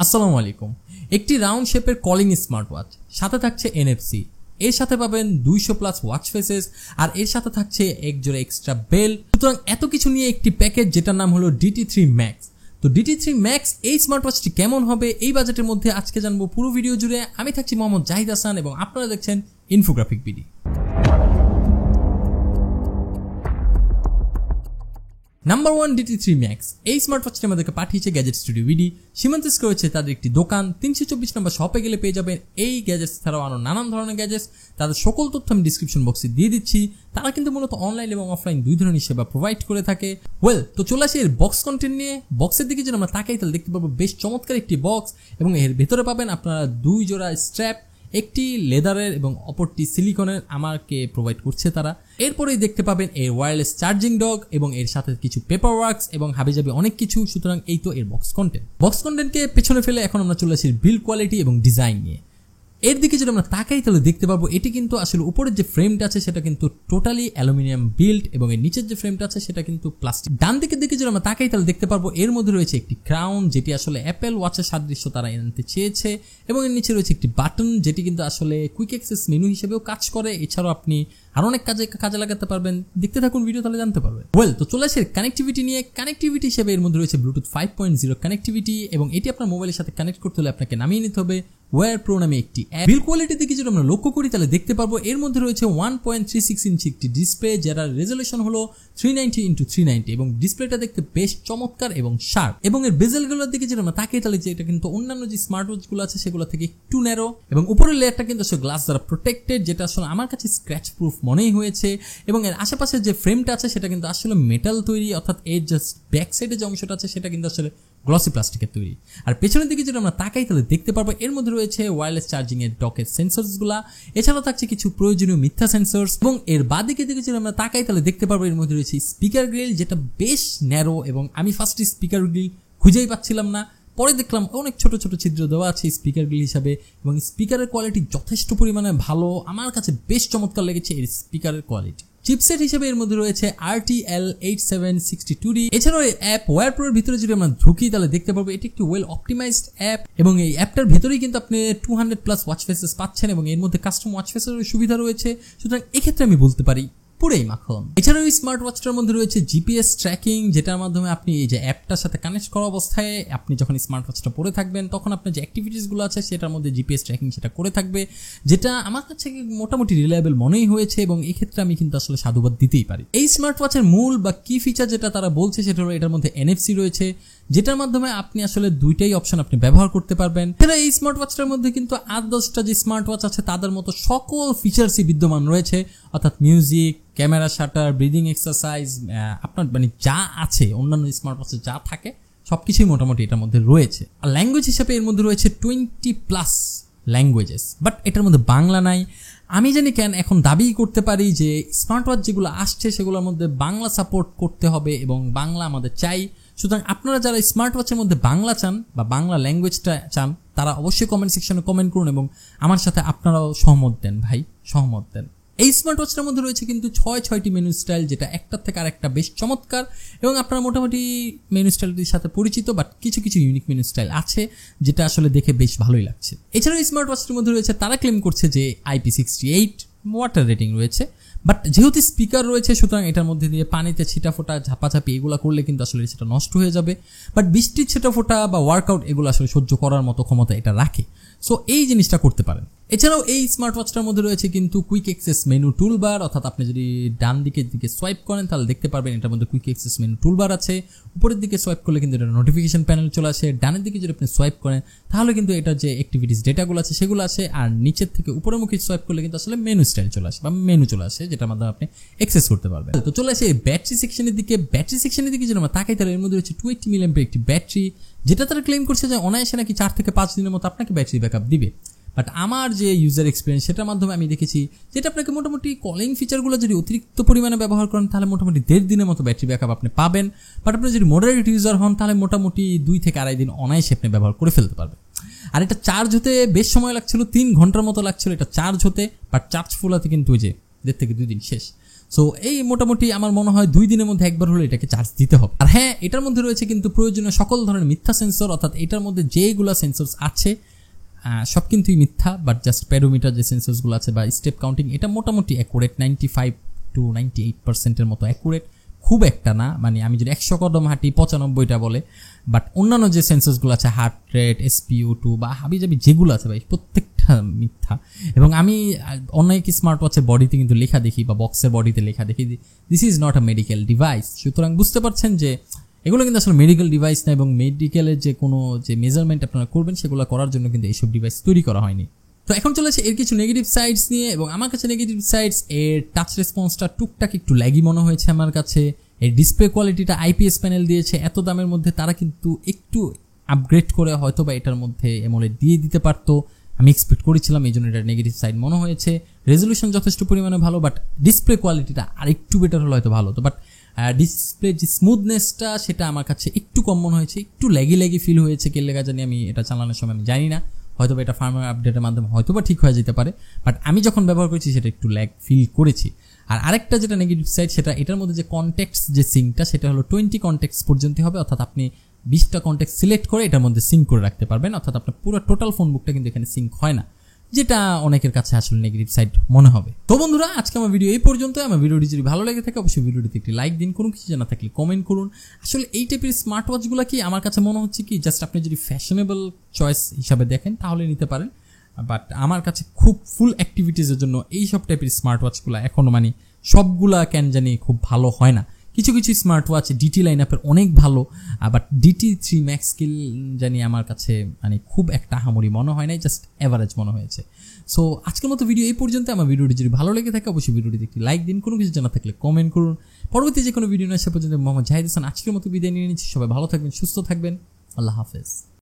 আসসালামু আলাইকুম। একটি রাউন্ড শেপের কলিং স্মার্ট ওয়াচ, সাথে থাকছে এনএফসি, এর সাথে পাবেন 200+ ওয়াচ ফেসেস, আর এর সাথে থাকছে এক জোড়া এক্সট্রা বেল। সুতরাং এত কিছু নিয়ে একটি প্যাকেজ যেটার নাম হলো DT3 Max। তো DT3 Max এই স্মার্ট ওয়াচটি কেমন হবে এই বাজেটের মধ্যে আজকে জানবো পুরো ভিডিও জুড়ে। আমি থাকছি মোহাম্মদ জাহিদ হাসান এবং আপনারা দেখছেন infographic BD. Number 1 DT3 Max। এই স্মার্ট ওয়াচটি আমাদেরকে পাঠিয়েছে গ্যাজেট স্টুডিও বিডি। সীমান্তিস করেছে তাদের একটি দোকান, 324 নম্বর শপে গেলে পেয়ে যাবেন এই গ্যাজেটস ছাড়াও আরো নানান ধরনের গ্যাজেটস। তাদের সকল তথ্য আমি ডিসক্রিপশন বক্সে দিয়ে দিচ্ছি। তারা কিন্তু মূলত অনলাইন এবং অফলাইন দুই ধরনের সেবা প্রোভাইড করে থাকে। তো চলে আসি এর বক্স কন্টেন্ট নিয়ে। বক্সের দিকে যদি আমরা তাকাই তাহলে দেখতে পাবো বেশ চমৎকার একটি বক্স, এবং এর ভেতরে পাবেন আপনারা 2 জোড়া স্ট্র্যাপ, একটি লেদারের এবং অপরটি সিলিকনের আমাকে প্রোভাইড করছে তারা। এরপরেই দেখতে পাবেন এর ওয়্যারলেস চার্জিং ডক এবং এর সাথে কিছু পেপার ওয়ার্কস এবং হাবিজাবি অনেক কিছু। সুতরাং এই তো এর বক্স কন্টেন্টকে পেছনে ফেলে এখন আমরা চলে আসি বিল্ড কোয়ালিটি এবং ডিজাইন নিয়ে। এর দিকে যদি আমরা তাকাই তাহলে দেখতে পাবো এটি কিন্তু আসলে উপরের যে ফ্রেমটা আছে সেটা কিন্তু টোটালি অ্যালুমিনিয়াম বিল্ড, এবং এর নিচের যে ফ্রেমটা আছে সেটা কিন্তু প্লাস্টিক। ডান দিকের দিকে যদি আমরা তাকাই তাহলে দেখতে পারবো এর মধ্যে রয়েছে একটি ক্রাউন, যেটি আসলে অ্যাপেল ওয়াচের সাদৃশ্য তারা আনতে চেয়েছে, এবং এর নিচে রয়েছে একটি বাটন যেটি কিন্তু আসলে কুইক অ্যাক্সেস মেনু হিসেবেও কাজ করে। এছাড়াও আপনি আরো অনেক কাজে লাগাতে পারবেন। দেখতে থাকুন ভিডিও তাহলে জানতে পারবেন। তো চলে আসে কানেক্টিভিটি নিয়ে। কানেক্টিভিটি হিসেবে এর মধ্যে রয়েছে ব্লুটুথ 5.0 কানেক্টিভিটি, এবং এটি আপনার মোবাইলের সাথে কানেক্ট করতে হলে আপনাকে নামিয়ে নিতে হবে ওয়্যার প্রো নামে একটি অ্যাপ। বিল্ড কোয়ালিটির দিকে যদি আমরা লক্ষ্য করি তাহলে দেখতে পারবো এর মধ্যে রয়েছে 1.36 ইঞ্চি একটি ডিসপ্লে, যার রেজলিউশন হলো 390x390, এবং ডিসপ্লেটা দেখতে বেশ চমৎকার এবং শার্প। এবং এর বেজেলগুলোর দিকে যদি আমরা তাকাই তাহলে এটা কিন্তু অন্যান্য যে স্মার্ট ওয়াচগুলো আছে সেগুলো থেকে একটু ন্যারো, এবং উপরের লেয়ারটা কিন্তু আসলে গ্লাস দ্বারা প্রোটেক্টেড, যেটা আসলে আমার কাছে স্ক্র্যাচ প্রুফ মনেই হয়েছে। এবং এর আশেপাশে যে ফ্রেমটা আছে সেটা কিন্তু আসলে মেটাল তৈরি, অর্থাৎ এর জাস্ট ব্যাক সাইডে যে অংশটা আছে সেটা কিন্তু আসলে গ্লসি প্লাস্টিকের তৈরি। আর পেছনের দিকে যদি আমরা তাকাই তাহলে দেখতে পারবো এর মধ্যে রয়েছে ওয়্যারলেস চার্জিং এর ডকের সেন্সরস গুলা, এছাড়াও থাকছে কিছু প্রয়োজনীয় মিথ্যা সেন্সরস। এবং এর বাদিকের দিকে যদি আমরা তাকাই তাহলে দেখতে পারবো এর মধ্যে রয়েছে স্পিকার গ্রিল, যেটা বেশ ন্যারো, এবং আমি ফার্স্টে স্পিকার গ্রিল খুঁজেই পাচ্ছিলাম না, পরে দেখলাম অনেক ছোট ছোট ছিদ্র দেওয়া আছে স্পিকার গ্রিল হিসাবে, এবং স্পিকারের কোয়ালিটি যথেষ্ট পরিমাণে ভালো। আমার কাছে বেশ চমৎকার লেগেছে এর স্পিকারের কোয়ালিটি। চিপসেট হিসেবে এর মধ্যে রয়েছে RTL8762D। এছাড়াও এই অ্যাপ ওয়্যার প্রোর ভিতরে যদি আমরা ঢুকি তাহলে দেখতে পাবো এটি একটি ওয়েল অপটিমাইজড অ্যাপ, এবং এই অ্যাপটার ভিতরেই কিন্তু আপনি 200+ ওয়াচ ফেসেস পাচ্ছেন, এবং এর মধ্যে কাস্টম ওয়াচ ফেসের সুবিধা রয়েছে। সুতরাং এক্ষেত্রে আমি বলতে পারি পুরোই মাখন। এছাড়াও এই স্মার্ট ওয়াচটার মধ্যে রয়েছে জিপিএস ট্র্যাকিং, যেটার মাধ্যমে আপনি এই যে অ্যাপটার সাথে কানেক্ট করা অবস্থায় আপনি যখন স্মার্ট ওয়াচটা পরে থাকবেন তখন আপনার যে অ্যাক্টিভিটিসগুলো আছে সেটার মধ্যে জিপিএস ট্র্যাকিং সেটা করে থাকবে, যেটা আমার কাছে মোটামুটি রিলায়েবল মনেই হয়েছে, এবং এই ক্ষেত্রে আমি কিন্তু আসলে সাধুবাদ দিতেই পারি। এই স্মার্ট ওয়াচের মূল বা কি ফিচার যেটা তারা বলছে সেটা হলো এটার মধ্যে এনএফসি রয়েছে, যেটার মাধ্যমে আপনি আসলে দুইটাই অপশন আপনি ব্যবহার করতে পারবেন। এছাড়া এই স্মার্ট ওয়াচটার মধ্যে কিন্তু 8-10টা যে স্মার্ট ওয়াচ আছে তাদের মতো সকল ফিচার্সই বিদ্যমান রয়েছে, অর্থাৎ music, camera shutter, breathing exercise, আপনার মানে যা আছে অন্যান্য স্মার্ট ওয়াচে যা থাকে সবকিছুই মোটামুটি এটার মধ্যে রয়েছে। আর ল্যাঙ্গুয়েজ হিসাবে এর মধ্যে রয়েছে 20+ ল্যাঙ্গুয়েজেস, বাট এটার মধ্যে বাংলা নাই। আমি জানি কেন এখন দাবি করতে পারি যে স্মার্ট ওয়াচ যেগুলো আসছে সেগুলোর মধ্যে বাংলা সাপোর্ট করতে হবে, এবং বাংলা আমাদের চাই। সুতরাং আপনারা যারা স্মার্ট ওয়াচের মধ্যে বাংলা চান বা বাংলা ল্যাঙ্গুয়েজটা চান তারা অবশ্যই কমেন্ট সেকশনে কমেন্ট করুন, এবং আমার সাথে আপনারাও সহমত দেন ভাই, সহমত দেন। এই স্মার্ট ওয়াচটার মধ্যে রয়েছে কিন্তু 6টি মেনু স্টাইল, যেটা একটার থেকে আরেকটা বেশ চমৎকার, এবং আপনারা মোটামুটি মেনু স্টাইলটির সাথে পরিচিত, বাট কিছু কিছু ইউনিক মেনু স্টাইল আছে যেটা আসলে দেখে বেশ ভালোই লাগছে। এছাড়াও এই স্মার্ট ওয়াচটির মধ্যে রয়েছে, তারা ক্লেম করছে যে IP68 ওয়াটার রেটিং রয়েছে, বাট যেহেতু স্পিকার রয়েছে সুতরাং এটার মধ্যে দিয়ে পানিতে ছিটাফোটা ঝাপাঝাপি এগুলো করলে কিন্তু আসলে সেটা নষ্ট হয়ে যাবে, বাট বৃষ্টির ছিটাফোটা বা ওয়ার্কআউট এগুলো আসলে সহ্য করার মতো ক্ষমতা এটা রাখে। সো এই জিনিসটা করতে পারেন। এছাড়াও এই স্মার্ট ওয়াচটার মধ্যে রয়েছে কিন্তু কুইক অ্যাক্সেস মেনু টুলবার, অর্থাৎ আপনি যদি ডান দিকের দিকে সোয়াইপ করেন তাহলে দেখতে পারবেন এটার মধ্যে কুইক অ্যাক্সেস মেনু টুলবার আছে। উপরের দিকে সোয়াইপ করলে কিন্তু এটা নোটিফিকেশন প্যানেল চলে আসে, ডানের দিকে যদি আপনি সোয়াইপ করেন তাহলে কিন্তু এটা যে অ্যাক্টিভিটিস ডেটাগুলো আছে সেগুলো আছে, আর নিচের থেকে উপরেমুখী সোয়াইপ করলে কিন্তু আসলে মেনু স্টাইল চলে আসে বা মেনু চলে আসে, যেটার মাধ্যমে আপনি অ্যাক্সেস করতে পারবেন। তো চলে আসে ব্যাটারি সেকশনের দিকে। ব্যাটারি সেকশনের দিকে যদি আমরা তাকাই তাহলে এর মধ্যে রয়েছে 280 mAh একটি ব্যাটারি, যেটা তারা ক্লেম করছে যে অনায়াসে নাকি 4 থেকে 5 দিনের মতো আপনাকে ব্যাটারি ব্যাকআপ দিবে। বাট আমার যে ইউজার এক্সপিরিয়েন্স সেটার মাধ্যমে আমি দেখেছি যেটা আপনাকে মোটামুটি কলিং ফিচারগুলো যদি অতিরিক্ত পরিমাণে ব্যবহার করেন তাহলে মোটামুটি 1.5 দিনের মতো ব্যাটারি ব্যাকআপ আপনি পাবেন, বাট আপনি যদি মডারেট ইউজার হন তাহলে মোটামুটি 2 থেকে 2.5 দিন অনায়াসে আপনি ব্যবহার করে ফেলতে পারবেন। আর এটা চার্জ হতে বেশ সময় লাগছিল, 3 ঘন্টার মতো লাগছিল এটা চার্জ হতে, বাট চার্জ ফুল হতে কিন্তু ওই যে 1.5 থেকে 2 দিন শেষ। সো এই মোটামুটি আমার মনে হয় 2 দিনের মধ্যে একবার হলে এটাকে চার্জ দিতে হবে। আর হ্যাঁ, এটার মধ্যে রয়েছে কিন্তু প্রয়োজনীয় সকল ধরনের মিথ্যা সেন্সর, অর্থাৎ এটার মধ্যে যেগুলো সেন্সর আছে সব কিছুই মিথ্যা, বাট জাস্ট পেডোমিটার যে সেন্সরসগুলো আছে বা স্টেপ কাউন্টিং এটা মোটামুটি অ্যাকুরেট, 95 to 98% মতো অ্যাকুরেট, খুব একটা না। মানে আমি যদি 100 কদম হাঁটি 95টা বলে, বাট অন্যান্য যে সেন্সরসগুলো আছে হার্ট রেট, SpO2 বা হাবিজাবি যেগুলো আছে ভাই প্রত্যেকটা মিথ্যা। এবং আমি অনেক স্মার্ট ওয়াচের বডিতে কিন্তু লেখা দেখি বা বক্সের বডিতে লেখা দেখি this is not a medical device. সুতরাং বুঝতে পারছেন যে এগুলো কিন্তু আসলে মেডিকেল ডিভাইস না, এবং মেডিকেলের যে কোনো যে মেজারমেন্ট আপনারা করবেন সেগুলো করার জন্য কিন্তু এইসব ডিভাইস তৈরি করা হয়নি। তো এখন চলেছে এর কিছু নেগেটিভ সাইডস নিয়ে, এবং আমার কাছে নেগেটিভ সাইডস এর টাচ রেসপন্সটা টুকটাক একটু ল্যাগি মনে হয়েছে আমার কাছে। এর ডিসপ্লে কোয়ালিটিটা IPS প্যানেল দিয়েছে, এত দামের মধ্যে তারা কিন্তু একটু আপগ্রেড করে হয়তো বা এটার মধ্যে অ্যামোলেড দিয়ে দিতে পারতো, আমি এক্সপেক্ট করেছিলাম, এই জন্য এটার নেগেটিভ সাইড মনে হয়েছে। রেজলিউশন যথেষ্ট পরিমাণে ভালো, বাট ডিসপ্লে কোয়ালিটিটা আর একটু বেটার হলে হয়তো ভালো হতো। বাট ডিসপ্লে যে স্মুথনেসটা সেটা আমার কাছে একটু কম মনে হয়েছে, একটু ল্যাগি ফিল হয়েছে। কে লেগা জানি, আমি এটা চালানোর সময় আমি জানি না, হয়তো এটা ফার্মওয়্যার আপডেটের মাধ্যমে হয়তো বা ঠিক হয়ে যেতে পারে, বাট আমি যখন ব্যবহার করেছি সেটা একটু ল্যাগ ফিল করেছি। আর আরেকটা যেটা নেগেটিভ সাইড, সেটা এটার মধ্যে যে কন্ট্যাক্টস যে সিঙ্কটা সেটা হলো 20 কন্ট্যাক্টস পর্যন্ত হবে, অর্থাৎ আপনি 20টা কন্ট্যাক্ট সিলেক্ট করে এটার মধ্যে সিঙ্ক করে রাখতে পারবেন, অর্থাৎ আপনার পুরো টোটাল ফোন বুকটা কিন্তু এখানে সিঙ্ক হয় না, যেটা অনেকের কাছে আসলে নেগেটিভ সাইড মনে হবে। তো বন্ধুরা, আজকে আমার ভিডিও এই পর্যন্ত। আমার ভিডিওটি যদি ভালো লেগে থাকে অবশ্যই ভিডিওটিতে একটি লাইক দিন, কোনো কিছু জানা থাকলে কমেন্ট করুন। আসলে এই টাইপের স্মার্ট ওয়াচগুলো কি আমার কাছে মনে হচ্ছে কি জাস্ট আপনি যদি ফ্যাশনেবল চয়েস হিসাবে দেখেন তাহলে নিতে পারেন, বাট আমার কাছে খুব ফুল অ্যাক্টিভিটিসের জন্য এই সব টাইপের স্মার্ট ওয়াচগুলো এখনো মানে সবগুলা কেন জানি খুব ভালো হয় না। কিছু কিছু স্মার্ট ওয়াচ DT লাইন আপের অনেক ভালো, বাট DT3 ম্যাক্স স্কিল জানি আমার কাছে মানে খুব একটা আহামরি মনে হয় নাই, জাস্ট এভারেজ মনে হয়েছে। সো আজকের মতো ভিডিও এই পর্যন্ত। আমার ভিডিওটি যদি ভালো লেগে থাকে অবশ্যই ভিডিওটিতে একটি লাইক দিন, কোনো কিছু জানা থাকলে কমেন্ট করুন। পরবর্তী যে কোনো ভিডিও নয় সে পর্যন্ত মোহাম্মদ জাহিদ হাসান আজকের মতো বিদায় নিয়ে নিচ্ছি। সবাই ভালো থাকবেন, সুস্থ থাকবেন, আল্লাহ হাফেজ।